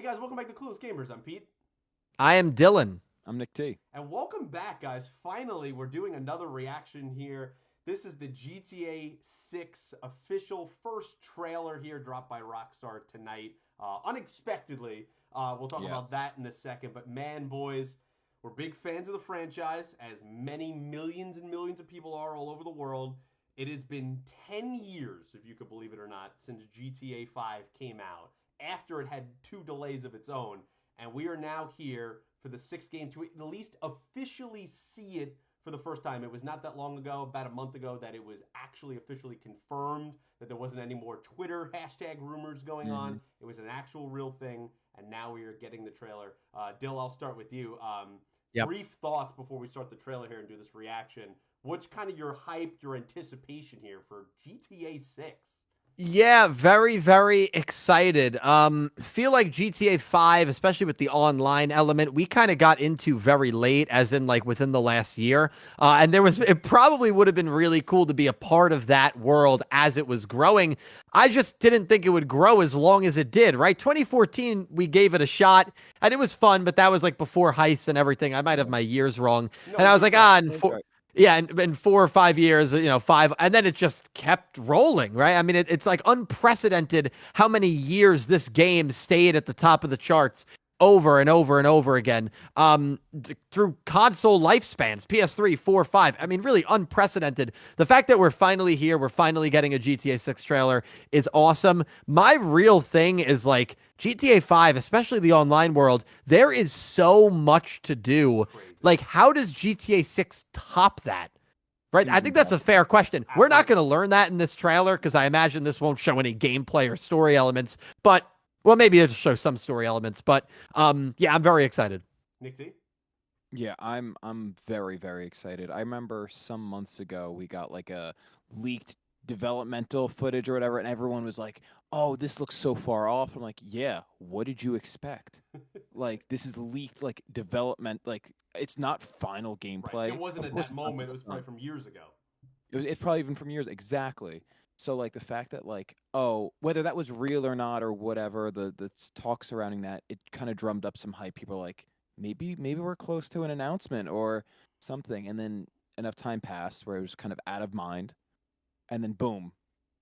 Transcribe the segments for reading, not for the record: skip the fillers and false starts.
guys, welcome back to Clueless Gamers. I'm Pete. I am Dylan. I'm Nick T. And welcome back, guys. Finally, we're doing another reaction here. This is the GTA 6 official first trailer here, dropped by Rockstar tonight. Unexpectedly. We'll talk about that in a second. But man, boys, we're big fans of the franchise, as many millions and millions of people are all over the world. It has been 10 years, if you could believe it or not, since GTA 5 came out, after it had 2 delays of its own. And we are now here for the 6th game to at least officially see it for the first time. It was not that long ago, about a month ago, that it was actually officially confirmed that there wasn't any more Twitter hashtag rumors going on. It was an actual real thing, and now we are getting the trailer. Dill, I'll start with you. Brief thoughts before we start the trailer here and do this reaction. What's kind of your hype, your anticipation here for GTA 6? Yeah, very, very excited. Feel like GTA 5, especially with the online element, we kind of got into very late, as in like within the last year. And it probably would have been really cool to be a part of that world as it was growing. I just didn't think it would grow as long as it did, right? 2014, we gave it a shot and it was fun, but that was like before Heist and everything. I might have my years wrong. And I was like, yeah, in 4 or 5 years, 5, and then it just kept rolling, right? I mean, it's like unprecedented how many years this game stayed at the top of the charts over and over and over again, through console lifespans, PS3, 4, 5. I mean, really unprecedented. The fact that we're finally here, we're finally getting a GTA 6 trailer is awesome. My real thing is like GTA 5, especially the online world, there is so much to do. Like, how does GTA 6 top that? Right? I think that's a fair question. We're not going to learn that in this trailer because I imagine this won't show any gameplay or story elements, but well, maybe it'll show some story elements, but yeah, I'm very excited. Nick T? Yeah, I'm very, very excited. I remember some months ago we got like a leaked developmental footage or whatever, and everyone was like, "Oh, this looks so far off." I'm like, "Yeah, what did you expect? Like, this is leaked like development, like it's not final gameplay." Right. It wasn't at that moment. It was probably from years ago. It's probably even from years, exactly. So like the fact that like, oh, whether that was real or not or whatever, the talk surrounding that, it kind of drummed up some hype. People are like, maybe we're close to an announcement or something. And then enough time passed where it was kind of out of mind. And then boom.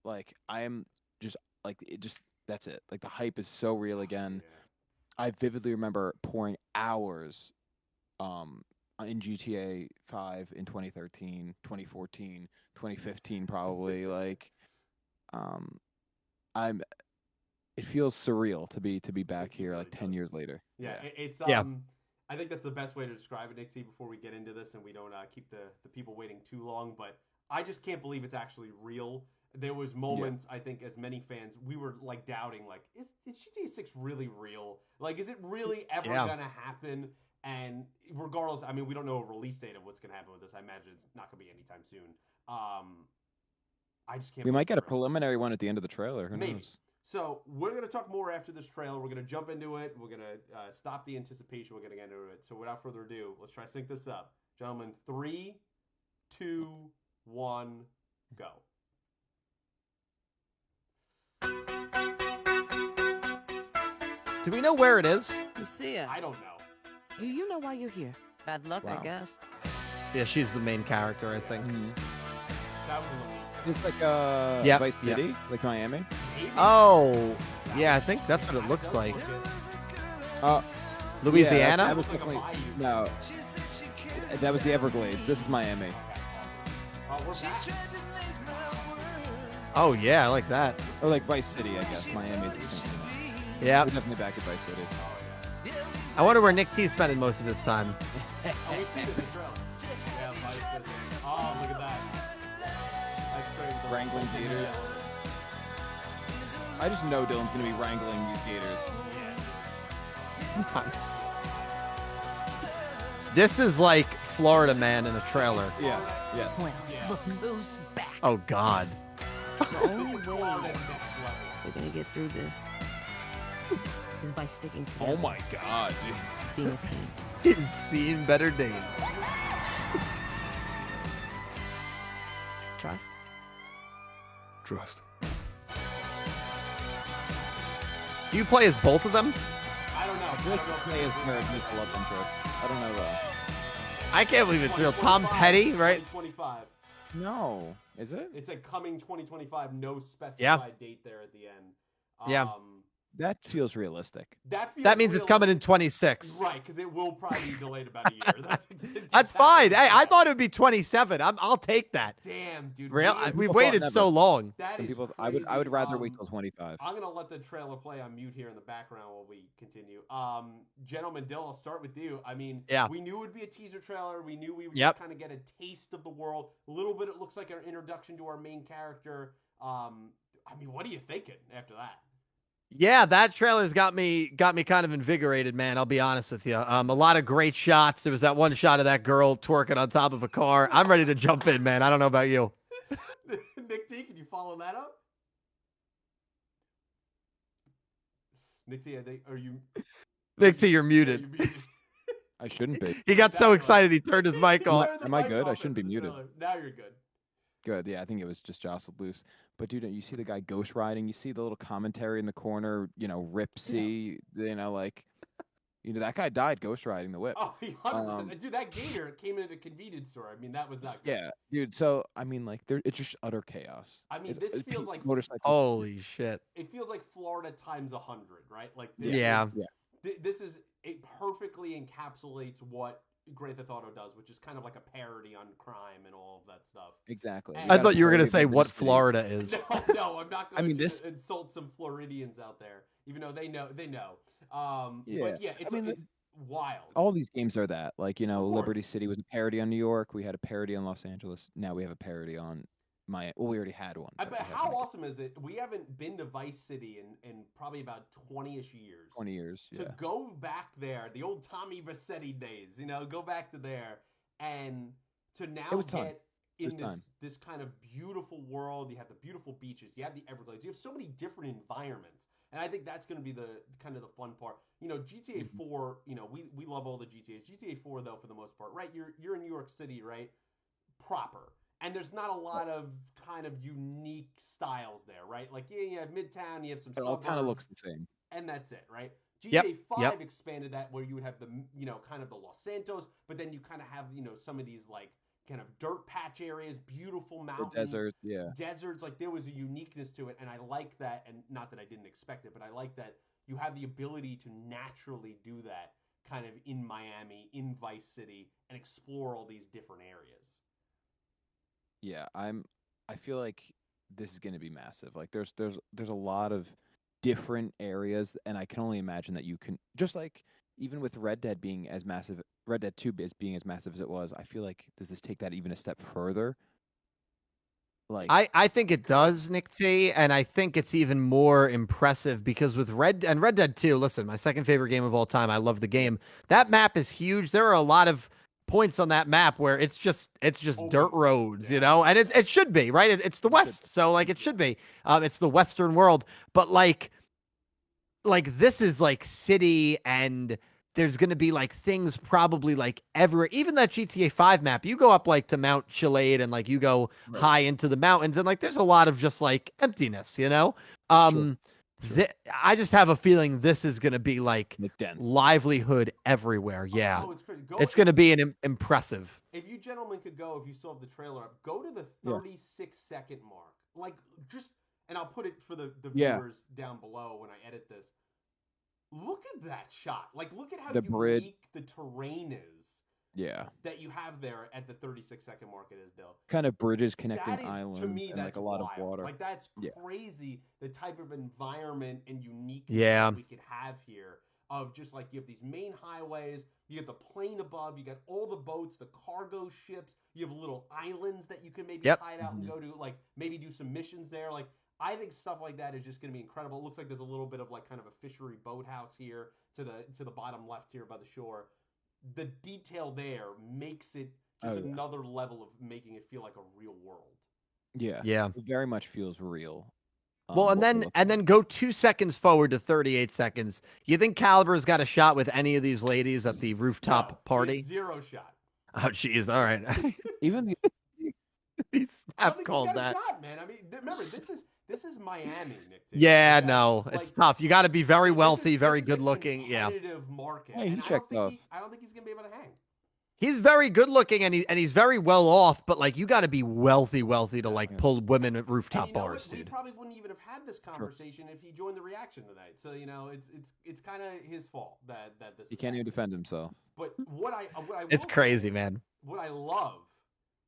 Like I am just like that's it. Like the hype is so real again. Yeah. I vividly remember pouring hours in GTA 5 in 2013, 2014, 2015 probably. Like it feels surreal to be back here really like 10 years later. Yeah, it's I think that's the best way to describe it, Nick T, before we get into this and we don't keep the people waiting too long, but I just can't believe it's actually real. There was moments, I think, as many fans, we were like doubting, like, is GTA 6 really real? Like, is it really ever gonna happen? And regardless, I mean, we don't know a release date of what's gonna happen with this. I imagine it's not gonna be anytime soon. I just can't. We might get a preliminary one at the end of the trailer. Who knows? So we're going to talk more after this trailer. We're going to jump into it. We're going to stop the anticipation. We're going to get into it. So without further ado, let's try to sync this up. Gentlemen, 3, 2, 1, go. Do we know where it is? Lucia. I don't know. Do you know why you're here? Bad luck, I guess. Yeah, she's the main character, I think. That was it's like Vice City, like Miami. Oh, yeah, I think that's what it looks like. Louisiana? Yeah, that was definitely no. That was the Everglades. This is Miami. We're back. Oh yeah, I like that. Or like Vice City, I guess. Miami. Yeah, we're definitely back at Vice City. I wonder where Nick T's spending most of his time. Yeah, Vice City. Oh, look at that. Wrangling gators. I just know Dylan's gonna be wrangling these gators. Yeah. This is like Florida Man in a trailer. Yeah. Well, look who's back. Oh God. The only way we're gonna get through this is by sticking together. Oh my God, dude. Being a team. He's seen better days. Trust. Do you play as both of them? I I feel like the play is where it makes a love interest. I don't know though. I can't believe it's real. Tom Petty, right? 2025. No, is it? It said coming 2025, no specified date there at the end. Yeah. That feels realistic. That means it's coming in realistic. 26. Right, because it will probably be delayed about a year. That's That's fine. Hey, I thought it would be 27. I'll take that. Damn, dude. Real, man, we've thought waited never. so long. that Some is people, crazy. I would rather wait till 25. I'm gonna let the trailer play on mute here in the background while we continue. Gentlemen, Dill, I'll start with you. I mean, Yeah. we knew it would be a teaser trailer. We knew we would Yep. kind of get a taste of the world. A little bit, it looks like an introduction to our main character. I mean, what are you thinking after that? Yeah, that trailer's got me kind of invigorated, man. I'll be honest with you. A lot of great shots. There was that one shot of that girl twerking on top of a car. I'm ready to jump in, man. I don't know about you. Nick T, can you follow that up? Nick T, are you? Nick T, you're are muted. you muted? I shouldn't be. He got so excited he turned his mic He off. turned the Am I mic good? I off shouldn't in be the muted. trailer. Now you're good. Good. Yeah, I think it was just jostled loose. But dude, you see the guy ghost riding. You see the little commentary in the corner. You know, Rip C. You know, like, that guy died ghost riding the whip. Oh, 100%. Dude, that gator came into a convenience store. I mean, that was not good. Yeah, dude. So I mean, like, it's just utter chaos. I mean, It's- this it's feels peak like motorcycle. Holy shit. it feels like Florida times 100, right? Like this Yeah. this is it perfectly encapsulates what Grand Theft Auto does, which is kind of like a parody on crime and all of that stuff. Exactly. I got a thought you were going to parody say of what Liberty City. Florida is. No, I'm not I going mean, to this- insult some Floridians out there, even though they know. Yeah. But yeah, it's, I mean, it's wild. All these games are that. Like, Of course. Liberty City was a parody on New York. We had a parody on Los Angeles. Now we have a parody on Miami. Well, we already had one. I but bet we have how one again. awesome is it? We haven't been to Vice City in probably about 20-ish years. 20 years. To Yeah. go back there, the old Tommy Vercetti days, go back to there, and to now It was time. get It was in time. this kind of beautiful world. You have the beautiful beaches, you have the Everglades, you have so many different environments, and I think that's going to be the kind of the fun part. GTA Mhm. 4, we love all the GTAs. GTA 4 though, for the most part, right? You're in New York City, right? Proper. And there's not a lot of kind of unique styles there, right? Like, yeah, you have Midtown, you have some It all kind of suburbs, looks the same. and that's it, right? Yep, GTA 5 yep. expanded that where you would have the, kind of the Los Santos, but then you kind of have, some of these like kind of dirt patch areas, beautiful The mountains, desert. Yeah. deserts. Like there was a uniqueness to it, and I like that. And not that I didn't expect it, but I like that you have the ability to naturally do that kind of in Miami, in Vice City, and explore all these different areas. Yeah. I feel like this is going to be massive. Like there's a lot of different areas, and I can only imagine that you can, just like even with Red Dead being as massive, Red Dead 2 being as massive as it was, I feel like does this take that even a step further? Like I think it does, Nick T, and I think it's even more impressive because with Red Dead 2, listen, my second favorite game of all time. I love the game. That map is huge. There are a lot of points on that map where it's just dirt roads, yeah. and it should be, right? It's the West, so like it should be. It's the Western world, but like this is like city, and there's going to be like things probably like everywhere. Even that GTA 5 map, you go up like to Mount Chilade and like you go Right. high into the mountains, and like there's a lot of just like emptiness, Sure. I just have a feeling this is going to be like dense. livelihood everywhere. Yeah. Oh, it's crazy. It's going to be an impressive. If you gentlemen could go, if you still have the trailer up, go to the Yeah. 36-second mark. Like, and I'll put it for the Yeah. viewers down below when I edit this. Look at that shot. Like, look at how The unique bridge. the terrain is Yeah. that you have there at the 36-second mark it is, Dill. Kind of bridges connecting That is, islands to me, and that's like a lot wild. of water. Like, that's Yeah. crazy, the type of environment and uniqueness Yeah. that we could have here. Of just like you have these main highways, you have the plane above, you got all the boats, the cargo ships, you have little islands that you can maybe Yep. hide out and Mhm. go to, like maybe do some missions there. Like I think stuff like that is just going to be incredible. It looks like there's a little bit of like kind of a fishery boathouse here to the bottom left here by the shore. The detail there makes it just Oh, yeah. another level of making it feel like a real world. Yeah. Yeah. It very much feels real. Well, and what we're then looking at. go 2 seconds forward to 38 seconds. You think Caliber's got a shot with any of these ladies at the rooftop No, party? zero shot. Oh, jeez. All right. even the He I don't snap think called he's got that. a shot, man. I mean, remember, this is this is Miami, Nick. Tate, Yeah, okay? no, Like, it's tough. You got to be very this wealthy, is, very this is good a looking. Yeah. competitive market, Yeah, he and checked off. I don't think he's gonna be able to hang. He's very good looking and he's very well off, but like you got to be wealthy to like Yeah. pull women at And rooftop you know bars, what? We dude. probably wouldn't even have had this conversation if he joined the reaction tonight. So you know, it's kind of his fault that this. He is can't even happening. defend himself. But what I It's will crazy, say, man. what I love,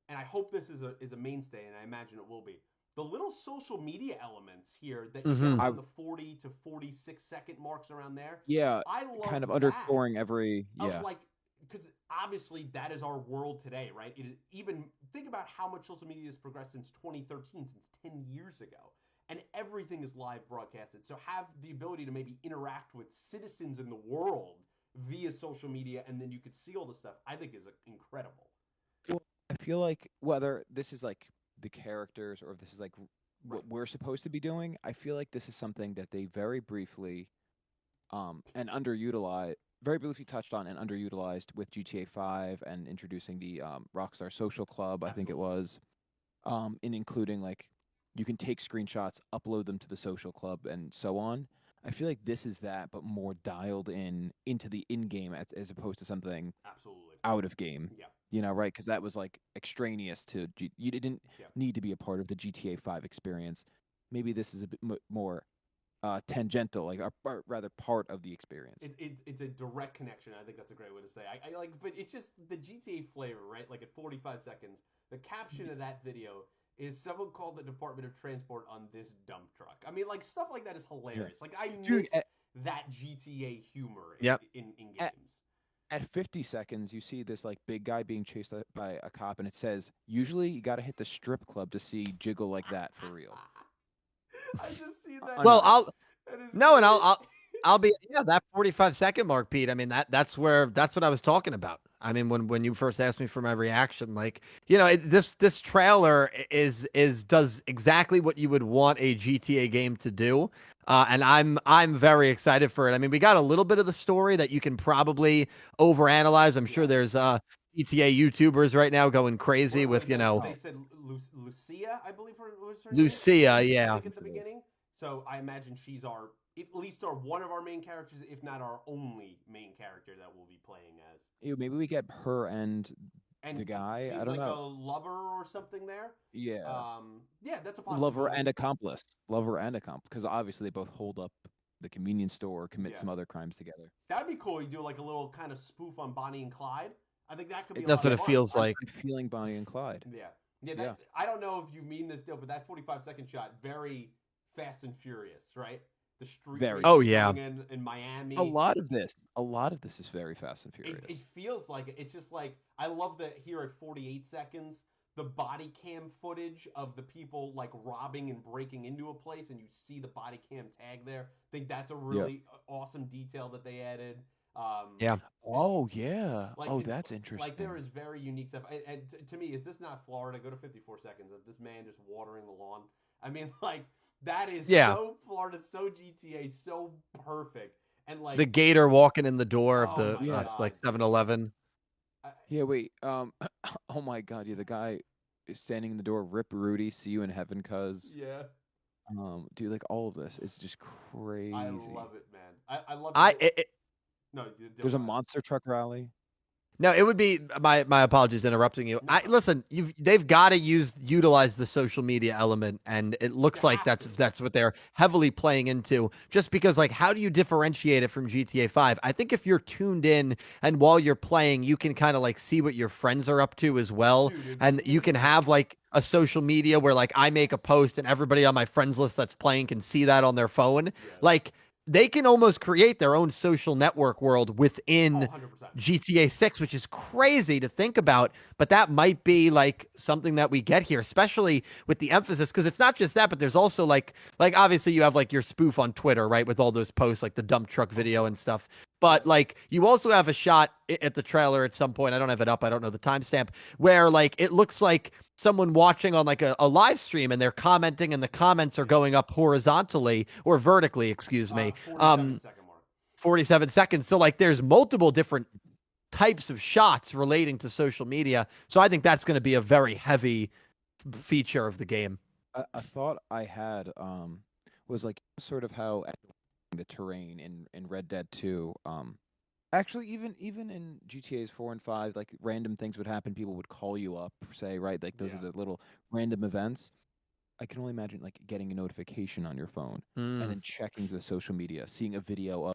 and I hope this is a mainstay, and I imagine it will be, the little social media elements here that you Mhm. get around the 40 to 46 second marks around there. Yeah, I love kind of that underscoring every of like, because obviously that is our world today, right? It is, even think about how much social media has progressed since 2013, since 10 years ago, and everything is live broadcasted. So have the ability to maybe interact with citizens in the world via social media, and then you could see all the stuff, I think is incredible. I feel like whether this is like the characters or if this is like what Right. we're supposed to be doing, I feel like this is something that they very briefly and underutilized very briefly touched on and underutilized with GTA 5 and introducing the Rockstar Social Club, I think it Absolutely. was, and including like you can take screenshots, upload them to the social club and so on. I feel like this is that, but more dialed in into the in-game as opposed to something Absolutely. out of game. Yeah. You know, right? Because that was like extraneous to you didn't Yeah. need to be a part of the GTA 5 experience. Maybe this is a bit more tangential, like or rather part of the experience. It's a direct connection. I think that's a great way to say. I like, but it's just the GTA flavor, right? Like at 45 seconds, the caption of that video is someone called the Department of Transport on this dump truck. I mean, like stuff like that is hilarious. Like I Dude, miss that GTA humor Yep. in games. At 50 seconds, you see this like big guy being chased by a cop, and it says, "Usually, you got to hit the strip club to see jiggle like that for real." I just see that. Well, Under- I'll be that 45-second mark, Pete. I mean that's what I was talking about. I mean when you first asked me for my reaction, like this trailer does exactly what you would want a GTA game to do, and I'm very excited for it. I mean we got a little bit of the story that you can probably overanalyze. I'm sure there's GTA YouTubers right now going crazy with they said Lucia, I believe was her Lucia, name. yeah. I think at the beginning. So I imagine she's at least one of our main characters, if not our only main character that we'll be playing as. Ew, maybe we get her and And the guy. seems I don't like know. a lover or something there. Yeah, Yeah, that's a possibility. lover and accomplice. Because obviously they both hold up the convenience store or commit some other crimes together. That'd be cool. You do like a little kind of spoof on Bonnie and Clyde. I think that could be. That's what it feels like. I'm feeling Bonnie and Clyde. Yeah. I don't know if you mean this, Dill, but that 45-second shot, very Fast and Furious, right? The street. Very. Oh, yeah. In Miami. A lot of this is very Fast and Furious. It feels like it. It's just like I love that here at 48 seconds, the body cam footage of the people like robbing and breaking into a place, and you see the body cam tag there. I think that's a really awesome detail that they added. Yeah. Oh yeah. Like, That's interesting. Like there is very unique stuff. And to me, is this not Florida? Go to 54 seconds of this man just watering the lawn. I mean, like that is so Florida, so GTA, so perfect. And like the gator walking in the door of the my God. like 7-Eleven. Yeah, wait. Oh my God. Yeah, the guy is standing in the door. Rip Rudy, see you in heaven, cuz. Yeah. Dude, like all of this is just crazy. I love it, man. I love it. No, there's a monster truck rally. No, it would be my apologies interrupting you. Listen, they've got to utilize the social media element, and it looks like that's what they're heavily playing into. Just because, like, how do you differentiate it from GTA 5? I think if you're tuned in and while you're playing, you can kind of like see what your friends are up to as well, and you can have like a social media where like I make a post and everybody on my friends list that's playing can see that on their phone, like. They can almost create their own social network world within GTA 6, which is crazy to think about. But that might be like something that we get here, especially with the emphasis, because it's not just that, but there's also like obviously you have like your spoof on Twitter, right, with all those posts, like the dump truck video and stuff. But like you also have a shot at the trailer at some point. I don't have it up. I don't know the timestamp, where like it looks like someone watching on like a live stream and they're commenting and the comments are going up horizontally or vertically, excuse me. 47 seconds. So like there's multiple different types of shots relating to social media. So I think that's going to be a very heavy feature of the game. A thought I had was like sort of how the terrain in Red Dead 2 actually even in GTA's 4 and 5 like random things would happen, people would call you up, say, right, like those Yeah. are the little random events. I can only imagine like getting a notification on your phone and Mm. then checking the social media, seeing a video of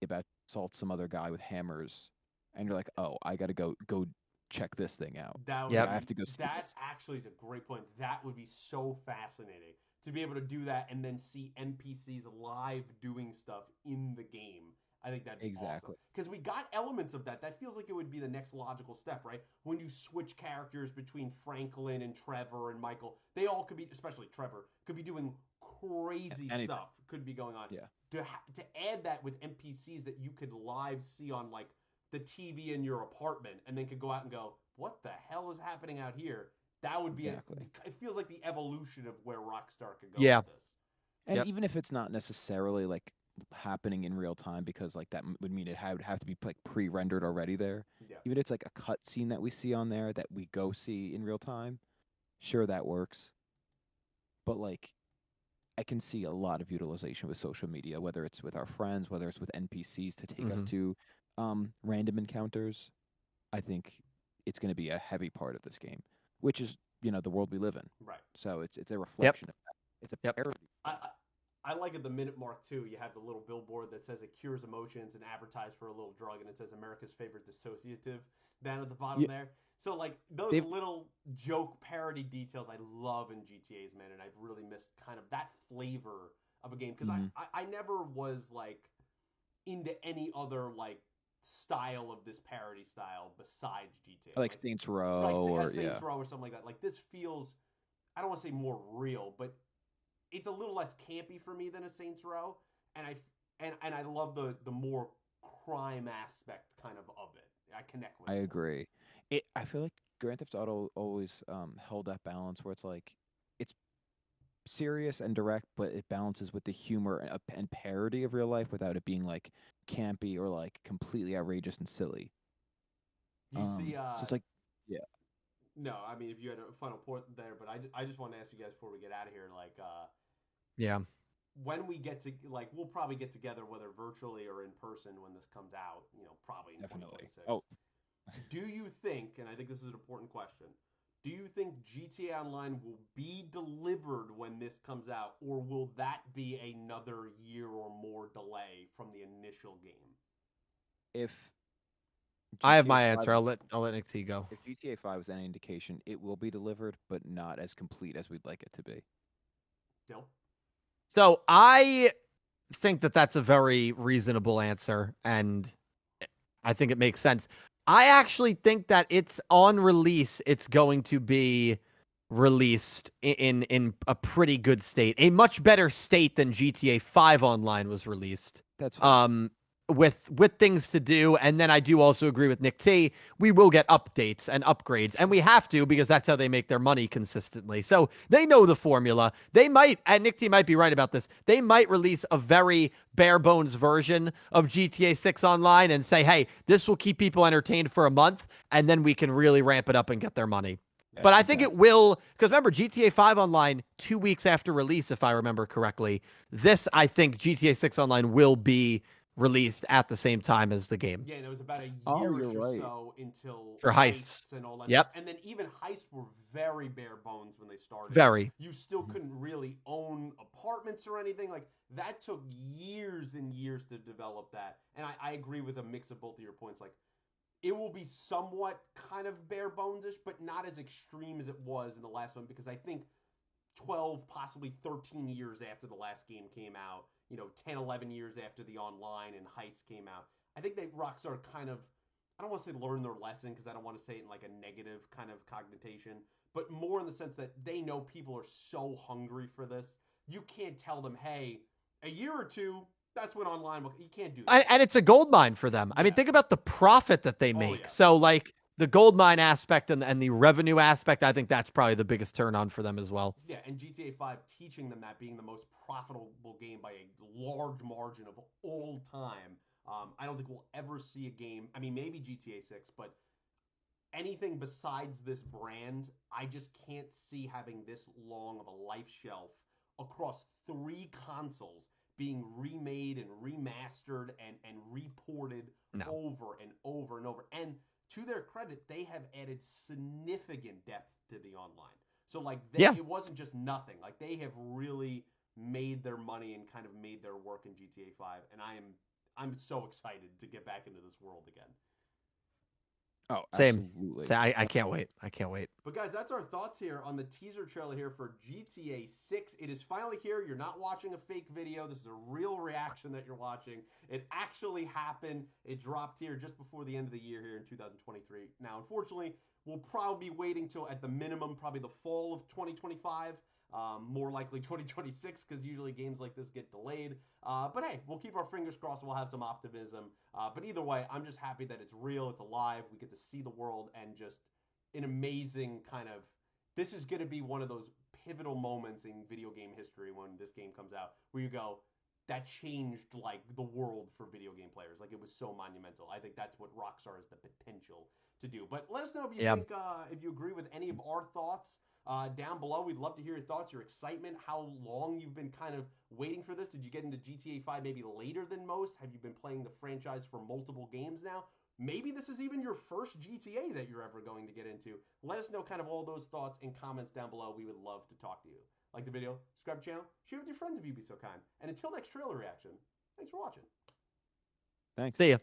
about to assault some other guy with hammers, and you're like, "Oh, I got to go check this thing out. That would Like Yep. I have be to go see that this." actually is a great point. That would be so fascinating to be able to do that and then see NPCs live doing stuff in the game. I think that'd be awesome Exactly. because we got elements of that. That feels like it would be the next logical step, right? When you switch characters between Franklin and Trevor and Michael, they all could be, especially Trevor, could be doing crazy Anything. stuff. Could be going on. Yeah. To add that with NPCs that you could live see on like the TV in your apartment and then could go out and go, what the hell is happening out here? That would be Exactly. it feels like the evolution of where Rockstar could go Yeah. with this. And Yep. even if it's not necessarily like happening in real time, because like that would mean would have to be like pre-rendered already there. Yeah. Even if it's like a cut scene that we see on there that we go see in real time, sure that works. But like I can see a lot of utilization with social media, whether it's with our friends, whether it's with NPCs to take us Mhm. to random encounters. I think it's going to be a heavy part of this game, which is the world we live in. Right. So it's a Yep. reflection of that. It's a Yep. parody. I like at the minute mark too. You have the little billboard that says it cures emotions and advertise for a little drug, and it says America's favorite dissociative down at the bottom Yeah, there. So like those they've little joke parody details I love in GTA's, man, and I've really missed kind of that flavor of a game because mhm. I never was like into any other like style of this parody style besides GTA. Like Like Saints right, Row say, or Saints yeah, Row or something like that. Like this feels I don't want to say more real, but it's a little less campy for me than a Saints Row, and I love the more crime aspect kind of it. I connect with I it more. agree. I feel like Grand Theft Auto always held that balance where it's like it's serious and direct, but it balances with the humor and parody of real life without it being like campy or like completely outrageous and silly. Do you see? So it's like, yeah, No, I mean if you had a final point there, but I just want to ask you guys before we get out of here, like Yeah. when we get to like we'll probably get together whether virtually or in person when this comes out, probably in definitely. 2026. Oh, Do you think, and I think this is an important question, do you think GTA Online will be delivered when this comes out, or will that be another year or more delay from the initial game? if I have GTA my 5 answer. I'll let Nick T go. if GTA 5 is any indication, it will be delivered, but not as complete as we'd like it to be. Dill? So I think that that's a very reasonable answer, and I think it makes sense. I actually think that it's on release. It's going to be released in a pretty good state, a much better state than GTA 5 Online was released. That's fine. With things to do, and then I do also agree with Nick T. We will get updates and upgrades, and we have to because that's how they make their money consistently. So they know the formula. They might, and Nick T might be right about this. They might release a very bare bones version of GTA 6 Online and say, "Hey, this will keep people entertained for a month, and then we can really ramp it up and get their money." Yeah, But I think it exactly. will, because remember, GTA 5 Online, 2 weeks after release, if I remember correctly. This, I think, GTA 6 Online will be released at the same time as the game Yeah, and it was about a Oh, yearish you're or right. so until for heists. heists and all that stuff. Yep, And then even heists were very bare bones when they started. very. You still Mhm. couldn't really own apartments or anything. Like that took years and years to develop that. And I agree with a mix of both of your points. Like it will be somewhat kind of bare bonesish, but not as extreme as it was in the last one because I think 12, possibly 13 years after the last game came out, 10, 11 years after the online and heist came out. I think that Rockstar kind of, I don't want to say learn their lesson because I don't want to say it in like a negative kind of connotation, but more in the sense that they know people are so hungry for this. You can't tell them, hey, a year or two, that's when online will, you can't do that. And it's a gold mine for them. I mean, Yeah. think about the profit that they Oh, make. yeah. So, like, the gold mine aspect and the revenue aspect, I think that's probably the biggest turn on for them as well. Yeah, and GTA 5 teaching them that being the most profitable game by a large margin of all time. I don't think we'll ever see a game. I mean, maybe GTA 6, but anything besides this brand, I just can't see having this long of a life shelf across 3 consoles being remade and remastered and reported No. over and over and over. And to their credit, they have added significant depth to the online. So like it wasn't just nothing. Like they have really made their money and kind of made their work in GTA 5, and I'm so excited to get back into this world again. Oh, Same. absolutely. I can't wait. I can't wait. But guys, that's our thoughts here on the teaser trailer here for GTA 6. It is finally here. You're not watching a fake video. This is a real reaction that you're watching. It actually happened. It dropped here just before the end of the year here in 2023. Now, unfortunately, we'll probably be waiting till at the minimum probably the fall of 2025. More likely 2026 because usually games like this get delayed. But hey, we'll keep our fingers crossed. We'll have some optimism. But either way, I'm just happy that it's real. It's alive. We get to see the world and just an amazing kind of. This is going to be one of those pivotal moments in video game history when this game comes out where you go, that changed like the world for video game players. Like it was so monumental. I think that's what Rockstar has the potential to do. But let us know if you think, if you agree with any of our thoughts. Down below, we'd love to hear your thoughts, your excitement, how long you've been kind of waiting for this. Did you get into GTA 5 maybe later than most? Have you been playing the franchise for multiple games now? Maybe this is even your first GTA that you're ever going to get into. Let us know kind of all those thoughts and comments down below. We would love to talk to you. Like the video, subscribe to the channel, share it with your friends if you'd be so kind. And until next trailer reaction, thanks for watching. Thanks. See ya.